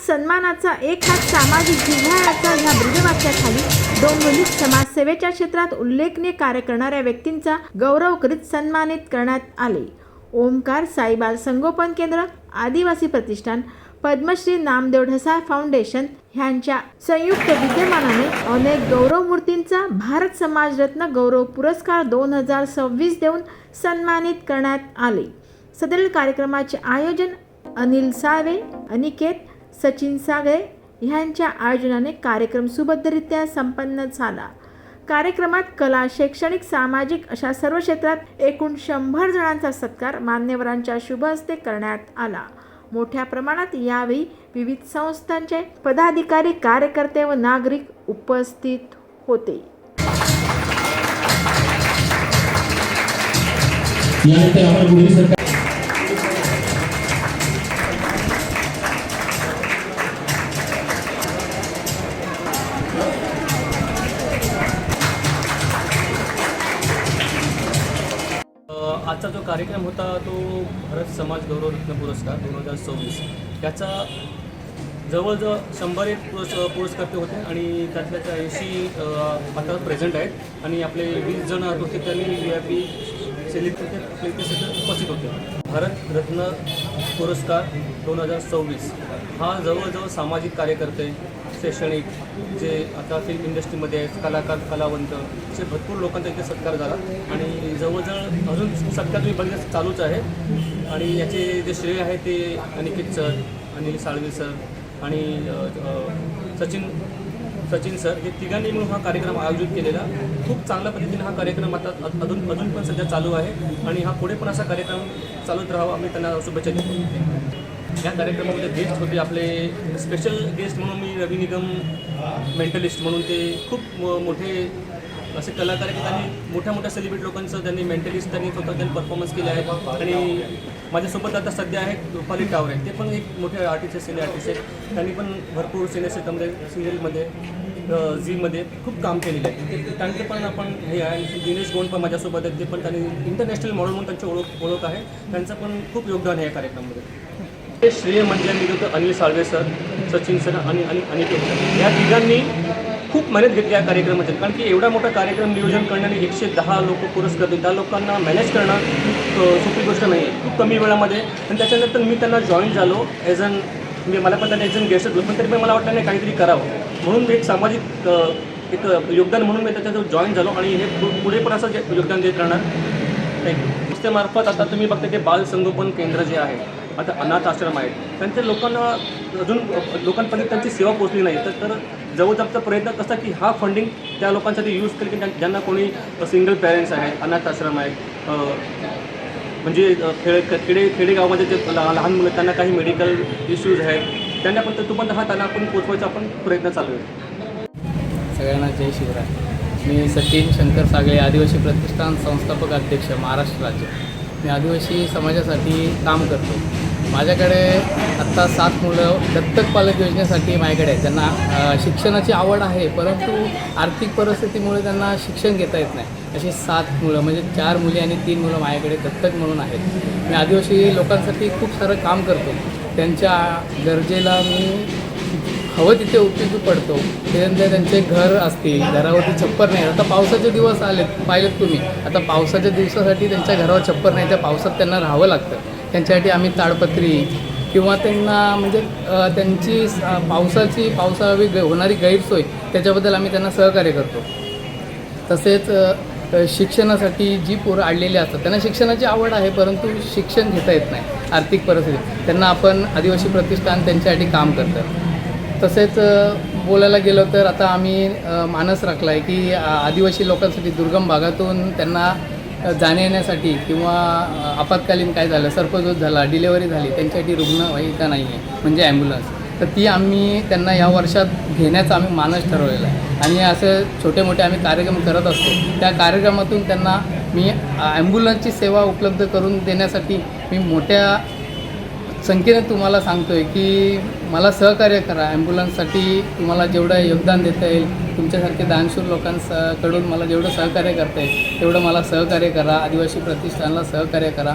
सन्मानाचा, एक हात सामाजिक जिव्हाळ्याचा ह्या ब्रीदवाक्याखाली डोंबिवलीत समाजसेवेच्या क्षेत्रात उल्लेखनीय कार्य करणाऱ्या व्यक्तींचा गौरव करीत सन्मानित करण्यात आले। ओमकार साई बाल संगोपन केंद्र, आदिवासी प्रतिष्ठान, पद्मश्री नामदेव ढसाळ फाउंडेशन ह्यांच्या संयुक्त विद्यमानाने अनेक गौरवमूर्तींचा भारत समाज रत्न गौरव पुरस्कार 2026 देऊन सन्मानित करण्यात आले। सदरील कार्यक्रमाचे आयोजन अनिल साळवे, अनिकेत, सचिन सागळे ह्यांच्या आयोजनाने कार्यक्रम सुबद्धरित्या संपन्न झाला। कार्यक्रमात कला, शैक्षणिक, सामाजिक अशा सर्व क्षेत्रात एकूण 100 जणांचा सत्कार मान्यवरांच्या शुभ हस्ते करण्यात आला। मोठ्या प्रमाणात यावेळी विविध संस्थांचे पदाधिकारी, कार्यकर्ते व नागरिक उपस्थित होते। आजचा जो कार्यक्रम होता तो भारत समाज गौरव रत्न पुरस्कार 2026 याचा जवळजवळ 101 पुरस्कर्ते होते आणि त्यातल्या 80 आता प्रेझेंट आहेत आणि आपले 20 जण होते त्यांनी VIP सेलिब्रिटी आपल्या इथे सगळे उपस्थित होते। भारत रत्न पुरस्कार 2026 हा जवळजवळ सामाजिक कार्यकर्ते, शैक्षणिक, जे आता फिल्म इंडस्ट्रीमध्ये आहेत, कलाकार, कलावंत असे भरपूर लोकांचा इथे सत्कार झाला आणि जवळजवळ अजून सत्कार तुम्ही बघण्यास चालूच आहे आणि याचे जे श्रेय आहे ते अनिकेत सर, अनिल साळवे सर आणि सचिन सर हे तिघांनी मिळून हा कार्यक्रम आयोजित केलेला। खूप चांगल्या पद्धतीने हा कार्यक्रम आता अजून पण सध्या चालू आहे आणि हा पुढे पण असा कार्यक्रम चालूच राहावा आम्ही त्यांना शुभेच्छा देतो। या कार्यक्रमामध्ये गेस्ट होते आपले स्पेशल गेस्ट म्हणून मी रवी निगम मेंटलिस्ट म्हणून ते खूप मोठे असे कलाकार आहेत, त्यांनी मोठ्या सेलिब्रिटी लोकांचं त्यांनी मेंटलिस्ट त्यांनी परफॉर्मन्स केले आहेत आणि माझ्यासोबत आता सध्या आहेत रुपाली टावरे, ते पण एक मोठे आर्टिस्ट आहेत, सिने आर्टिस्ट आहेत। त्यांनी पण भरपूर सिरियलमध्ये झीमध्ये खूप काम केलेलं आहे। त्यांचं पण आपण हे आहे दिनेश गोंड पण माझ्यासोबत आहेत, ते पण त्यांनी इंटरनॅशनल मॉडेल म्हणून त्यांची ओळख आहे, त्यांचं पण खूप योगदान आहे या कार्यक्रमामध्ये। हे श्रेय म्हणजे मी देतो अनिल साळवे सर, सचिन सर आणि अनिकेत सर या तिघांनी खूप मेहनत घेतली या कार्यक्रमाची, कारण की एवढा मोठा कार्यक्रम नियोजन करण्याने 110 लोक पुरस्कार देतात, त्या लोकांना मॅनेज करणं सोपी गोष्ट नाही आहे खूप कमी वेळामध्ये। आणि त्याच्यानंतर मी त्यांना जॉईन झालो ॲज अन मला पण त्यांना ॲज अन गेस्ट पण तरी पण मला वाटलं नाही काहीतरी करावं म्हणून एक सामाजिक एक योगदान म्हणून मी त्याच्यात जॉईन झालो आणि हे पुढे पण असं योगदान देत राहणार। थँक्यू। संस्थेमार्फत आता तुम्ही बघता ते बाल संगोपन केंद्र जे आहे, आता अनाथ आश्रम आहेत, त्यांच्या लोकांना अजून लोकांपर्यंत त्यांची सेवा पोचली नाही, तर जवळजवळचा प्रयत्न कसा की हा फंडिंग त्या लोकांसाठी यूज केलं की ज्यांना कोणी सिंगल पॅरेंट्स आहेत, अनाथ आश्रम आहेत, म्हणजे खेडेगावामध्ये जे लहान मुलं त्यांना काही मेडिकल इश्यूज आहेत त्यांना पण तोपर्यंत हा त्यांना आपण पोचवायचा आपण प्रयत्न चालू आहे। सगळ्यांना जय शिवराय। मी सचिन शंकर सागळे, आदिवासी प्रतिष्ठान संस्थापक अध्यक्ष, महाराष्ट्र राज्य। मी आदिवासी समाजासाठी काम करतो। माझ्याकडे आत्ता 7 मुलं दत्तक पालक योजनेसाठी माझ्याकडे आहेत, त्यांना शिक्षणाची आवड आहे परंतु आर्थिक परिस्थितीमुळे त्यांना शिक्षण घेता येत नाही। अशी 7 मुलं म्हणजे 4 मुली आणि 3 मुलं माझ्याकडे दत्तक म्हणून आहेत। मी आदिवासी लोकांसाठी खूप सारं काम करतो, त्यांच्या गरजेला मी हवं तिथे उपयोगी पडतो। त्यानंतर त्यांचे घर असतील, घरावरती छप्पर नाही, आता पावसाचे दिवस आलेत पाहिलेत तुम्ही, आता पावसाच्या दिवसासाठी त्यांच्या घरावर छप्पर नाही, त्या पावसात त्यांना राहावं लागतं। त्यांच्यासाठी आम्ही ताडपत्री किंवा त्यांना म्हणजे त्यांची पावसाळी होणारी गैरसोय त्याच्याबद्दल आम्ही त्यांना सहकार्य करतो। तसेच शिक्षणासाठी जी पोरं अडलेली असतात त्यांना शिक्षणाची आवड आहे परंतु शिक्षण घेता येत नाही, आर्थिक परिस्थिती, त्यांना आपण आदिवासी प्रतिष्ठान त्यांच्यासाठी काम करतं। तसेच बोलायला गेलं तर आता आम्ही मानस राखला आहे की आदिवासी लोकांसाठी दुर्गम भागातून त्यांना जाण्या येण्यासाठी किंवा आपत्कालीन काय झालं, सर्पदोष झाला, डिलेवरी झाली, त्यांच्यासाठी रुग्णवाहिका नाही आहे म्हणजे ॲम्ब्युलन्स, तर ती आम्ही त्यांना या वर्षात घेण्याचा आम्ही मानस ठरवलेला आहे आणि असं छोटे मोठे आम्ही कार्यक्रम करत असतो। त्या कार्यक्रमातून त्यांना मी ॲम्ब्युलन्सची सेवा उपलब्ध करून देण्यासाठी मी मोठ्या संख्येने तुम्हाला सांगतो आहे की मला सहकार्य करा। ॲम्ब्युलन्ससाठी तुम्हाला जेवढं योगदान देता येईल, तुमच्यासारखे दानशूर लोकांकडून मला जेवढं सहकार्य करता येईल तेवढं मला सहकार्य करा, आदिवासी प्रतिष्ठानला सहकार्य करा।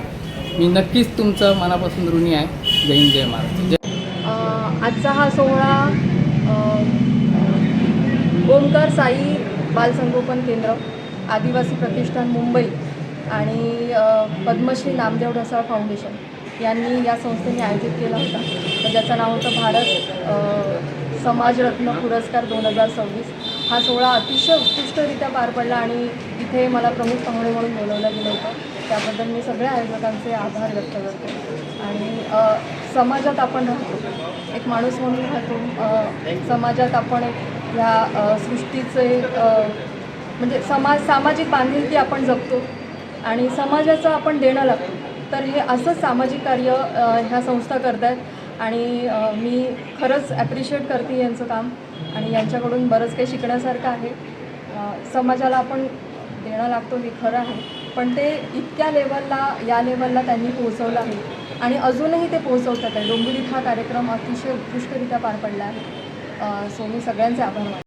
मी नक्कीच तुमचं मनापासून ऋणी आहे। जय हिंद, जय महाराष्ट्र। आजचा हा सोहळा ओमकार साई बालसंगोपन केंद्र, आदिवासी प्रतिष्ठान मुंबई आणि पद्मश्री नामदेव ढसाळ फाउंडेशन यांनी या संस्थेने आयोजित केला होता, तर ज्याचं नाव होतं भारत समाजरत्न पुरस्कार 2026. हा सोहळा अतिशय उत्कृष्टरित्या पार पडला आणि इथे मला प्रमुख पाहुणे म्हणून बोलवलं गेलं होतं. त्याबद्दल मी सगळ्या आयोजकांचे आभार व्यक्त करते. आणि समाजात आपण राहतो, एक माणूस म्हणून राहतो, समाजात आपण एक ह्या सृष्टीचे म्हणजे सामाजिक बांधिलकी आपण जपतो आणि समाजाचं आपण देणं लागतो. तर हे असंच सामाजिक कार्य ह्या संस्था करत आहेत आणि मी खरंच ॲप्रिशिएट करते यांचं काम आणि यांच्याकडून बरंच काही शिकण्यासारखं आहे. समाजाला आपण देणं लागतो हे खरं आहे, पण ते इतक्या लेवलला या लेवलला त्यांनी पोहोचवलं आहे आणि अजूनही ते पोहोचवतात आहे. डोंबिवलीत हा कार्यक्रम अतिशय उत्कृष्टरित्या पार पडला आहे. सो मी सगळ्यांचे आभार मानते.